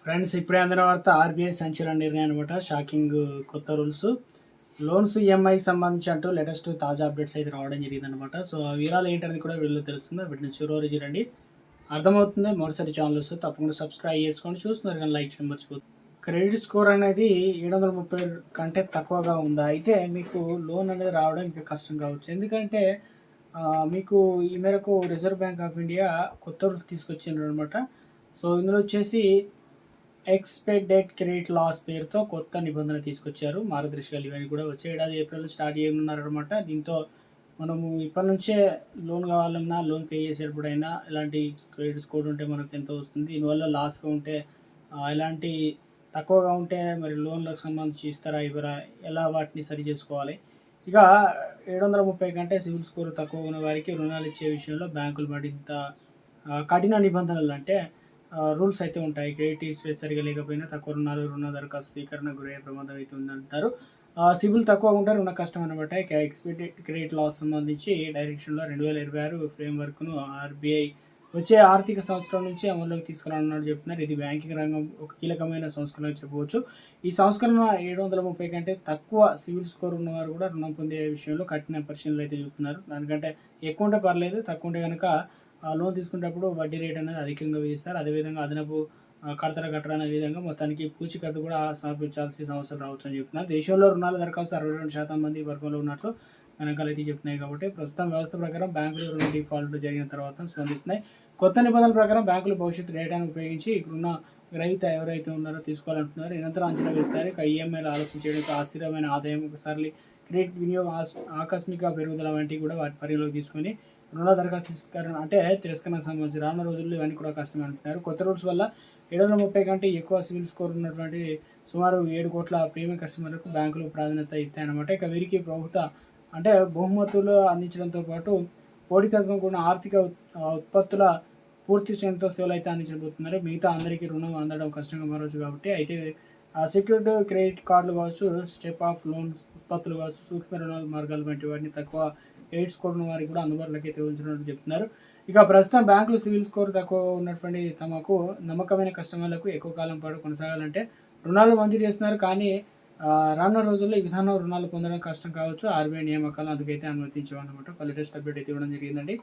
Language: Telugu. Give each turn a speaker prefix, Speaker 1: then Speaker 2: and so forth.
Speaker 1: ఫ్రెండ్స్ ఇప్పుడే అందిన వార్త ఆర్బీఐ సంచలన నిర్ణయం అనమాట. షాకింగ్ కొత్త రూల్స్ లోన్స్ ఈఎంఐ సంబంధించి అంటూ లేటెస్ట్ తాజా అప్డేట్స్ అయితే రావడం జరిగిందనమాట. సో ఆ వివరాలు ఏంటనేది కూడా వీళ్ళు తెలుస్తుంది. వీటిని చివరి చూడండి, అర్థమవుతుంది. మొదటిసారి ఛానల్ వస్తే తప్పకుండా సబ్స్క్రైబ్ చేసుకోండి. చూస్తున్నారు కానీ లైక్ చేయడం మర్చిపోతుంది. క్రెడిట్ స్కోర్ అనేది 730 కంటే తక్కువగా ఉందా, అయితే మీకు లోన్ అనేది రావడం ఇంకా కష్టం కావచ్చు. ఎందుకంటే మీకు ఈ మేరకు రిజర్వ్ బ్యాంక్ ఆఫ్ ఇండియా కొత్త రూల్స్ తీసుకొచ్చిండ్రు అనమాట. సో ఇందులో వచ్చేసి ఎక్స్పెక్టెడ్ క్రెడిట్ లాస్ పేరుతో కొత్త నిబంధన తీసుకొచ్చారు. మార్గదర్శకాలు ఇవన్నీ కూడా వచ్చే ఏడాది ఏప్రిల్లో స్టార్ట్ చేయనున్నారనమాట. దీంతో మనము ఇప్పటి నుంచే లోన్ కావాలన్నా, లోన్ పే చేసేటప్పుడైనా ఎలాంటి క్రెడిట్ స్కోర్ ఉంటే మనకు ఎంత వస్తుంది, దీనివల్ల లాస్గా ఉంటే ఎలాంటి తక్కువగా ఉంటే మరి లోన్లకు సంబంధించి ఇస్తారా ఇవ్వరా, ఎలా వాటిని సరి చేసుకోవాలి. ఇక 730 కంటే సివిల్ స్కోర్ తక్కువ ఉన్న వారికి రుణాలు ఇచ్చే విషయంలో బ్యాంకులు మరింత కఠిన నిబంధనలు అంటే రూల్స్ అయితే ఉంటాయి. క్రెడిట్ హిస్టరీ సరిగా లేకపోయినా తక్కువ రుణ దరఖాస్తు స్వీకరణ గురయ్యే ప్రమాదం అయితే ఉందంటారు. సిబిల్ తక్కువ ఉంటే రుణ కష్టం అనమాట. ఇక ఎక్స్పెక్టెడ్ క్రెడిట్ లాస్ సంబంధించి డైరెక్షన్లో 2026 ఫ్రేమ్వర్క్ను ఆర్బీఐ వచ్చే ఆర్థిక సంవత్సరం నుంచి అమల్లోకి తీసుకురానున్నట్టు చెప్తున్నారు. ఇది బ్యాంకింగ్ రంగం ఒక కీలకమైన సంస్కరణ చెప్పవచ్చు. ఈ సంస్కరణ 730 కంటే తక్కువ సివిల్ స్కోర్ ఉన్నవారు కూడా రుణం పొందే విషయంలో కఠిన పరిశీలనలు అయితే చూస్తున్నారు. దానికంటే ఎక్కువ ఉంటే పర్లేదు, తక్కువ ఉంటే కనుక లోన్ తీసుకునేటప్పుడు వడ్డీ రేట్ అనేది అధికంగా విధిస్తారు. అదేవిధంగా అదనపు కట్టరా అనే విధంగా మొత్తానికి పూచీకత్తు కూడా సమర్పించాల్సిన అవసరం రావచ్చు అని చెప్తున్నారు. దేశంలో రుణాల దరఖాస్తు 62% మంది వర్గంలో ఉన్నట్లు గణాంకాలు అయితే చెప్తున్నాయి. కాబట్టి ప్రస్తుతం వ్యవస్థ ప్రకారం బ్యాంకులు రుణ డిఫాల్ట్ జరిగిన తర్వాత స్పందిస్తున్నాయి. కొత్త నిబంధనల ప్రకారం బ్యాంకులు భవిష్యత్తు డేటాను ఉపయోగించి రుణ గ్రహీత ఎవరైతే ఉన్నారో తీసుకోవాలంటున్నారు. నిరంతరం అంచనా వేస్తారు. ఇక ఈఎంఐలు ఆలస్యం చేయడానికి అస్థిరమైన ఆదాయం, ఒకసారి క్రెడిట్ వినియోగం ఆకస్మిక పెరుగుదల వంటివి కూడా వాటి పరిగణలోకి తీసుకొని రుణ దరఖాస్తు తిరస్కరణకు సంబంధించి రానున్న రోజుల్లో ఇవన్నీ కూడా కష్టం అంటున్నారు. కొత్త రూల్స్ వల్ల 730 కంటే ఎక్కువ సివిల్ స్కోర్ ఉన్నటువంటి సుమారు 7 కోట్ల ప్రీమియం కస్టమర్లకు బ్యాంకులు ప్రాధాన్యత ఇస్తాయన్నమాట. ఇక వీరికి ప్రభుత్వ అంటే బహుమతులు అందించడంతో పాటు పోటీతత్వం కూడా ఆర్థిక ఉత్పత్తుల పూర్తి శ్రేణితో సేవలు అయితే అందించబోతున్నారు. మిగతా అందరికీ రుణం అందడం కష్టంగా మారవచ్చు. కాబట్టి అయితే సెక్యూర్డ్ క్రెడిట్ కార్డులు కావచ్చు, స్టెప్ ఆఫ్ లోన్స్ ఉత్పత్తులు కావచ్చు, సూక్ష్మ రుణాల మార్గాలు వంటి వాటిని తక్కువ క్రెడిట్ స్కోర్ ఉన్న వారికి కూడా అందుబాటులోకి అయితే ఉంచినట్టు చెప్తున్నారు. ఇక ప్రస్తుతం బ్యాంకులు సివిల్ స్కోర్ తక్కువ ఉన్నటువంటి తమకు నమ్మకమైన కస్టమర్లకు ఎక్కువ కాలం పాటు కొనసాగాలంటే రుణాలు మంజూరు చేస్తున్నారు. కానీ రానున్న రోజుల్లో ఈ విధానం రుణాలు పొందడం కష్టం కావచ్చు. ఆర్బీఐ నియామకాలు అందుకైతే అనుమతించమన్నమాట. లేటెస్ట్ అప్డేట్ అయితే ఇవ్వడం జరిగిందండి.